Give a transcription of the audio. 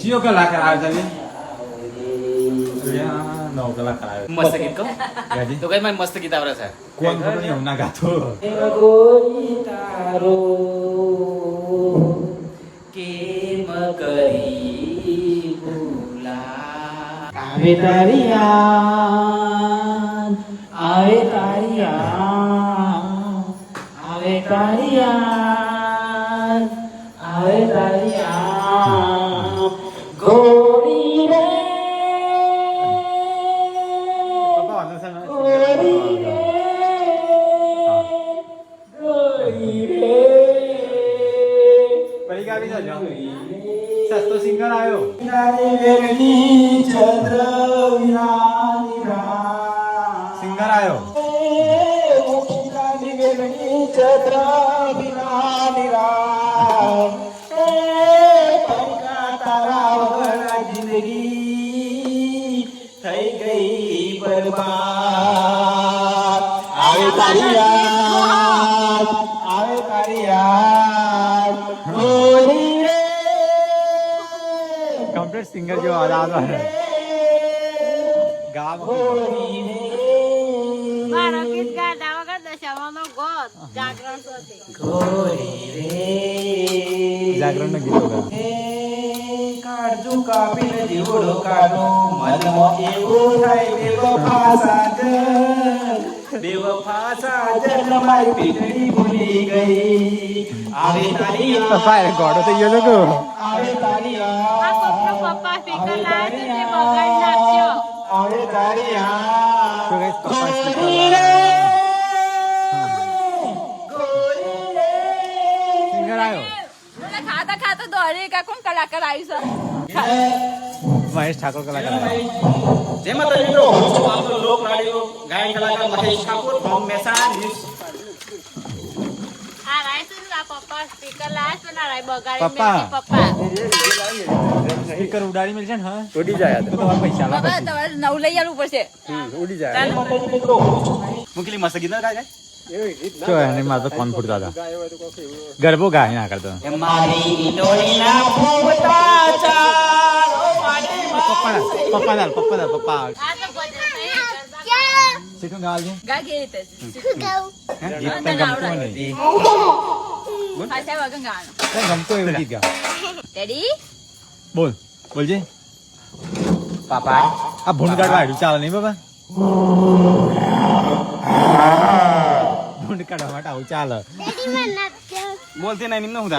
Siyo kalaકાર આવે છે નવ કલાકાર આવે મસ્ત ગીત કહું ગાજી તો કઈ મને મસ્ત ગીત આવડે છે કોણ ખબર નહીં હું ના ગાતો કોઈ તારો કેમ કરી ભૂલા આવે તારી યાદ આવે તારી યાદ આવે તારી યાદ આવે તારી યાદ ગોરી રે પપ્પા વાંધો છે ને? ગોરી રે ગોરી રે પરીક્ષા આવી જજો સસ્તો સિંગર આવ્યો વિનાની વેગની ચંદ્ર વિનાની રાત સિંગર આવ્યો વિનાની વેગની ચંદ્ર વિનાની રાત પરીક્ષા તારા વગર જિંદગી થઈ ગઈ બરબાદ આવે તારી યાદ આવે તારી યાદ ગોરી રે કમ્પ્લીટ સિંગર જેવો અવાજ આવે ગાવા ગોરી રે મારો ગીત ગાતા વગર દશામાનો ગોત જાગરણ સાથે ગોરી રે જાગરણ નું ગીતો ગા હે કાળજુ કાપીને જીવડો કાઢો મનમાં એવું થાય બેવફા સાજન મારી પીઠડી ભૂલી ગઈ આવે તારી પપ્પા એ ગોડો થઈ ગયો તો આવે તારી આ કોકનો પપ્પા સ્પીકર લાવ્યો તો તે બગાડી નાખ્યો આવે તારી તો ગાઈસ પપ્પા ગોરી રે ગોરી રે સિંગર આવ્યો ખાતા ખાતા દોડી કા કોણ કલાકાર આવ્યું છે મહેશ ઠાકોર કલાકાર આવ્યો જેમાં તો મિત્રો હું છું આપનો લોક રાડિયો ગાયન કલાકાર મહેશ ઠાકોર ફ્રોમ મહેસાણા ન્યૂઝ આ રાય શું આ પપ્પા સ્પીકર લાવ્યો તો ના રાય બગાડી પપ્પા. મેલી પપ્પા સ્પીકર ઉડાડી મળશે ને હા ઉડી જાય તો તમારે પૈસા લાગે હવે તમારે નવું લઈ આવવું પડશે ઉડી જાય મુકલી મસ્ત ગીત ગાય જો એને મારે તો ફોન ફૂટતા હતા ગરબો ગાય ના કરતો એ મારી ડોળીના ફૂટતા ચાલો મારી પપ્પા ના પપ્પા આ તો ભજન નહીં શીખું ગાલ છે ગા કે તે ગીત તને ગમતું નહીં પાછા વગર ગાવાનું તને ગમતું એવું ગીત ગા રેડી બોલજે પાપા આ ભૂંડ કાઢવા આવ્યું ચાલે નહીં બાબા ભૂંડ કાઢવા માટે આવું ચાલે બોલતી નહીં નિમ્ન હું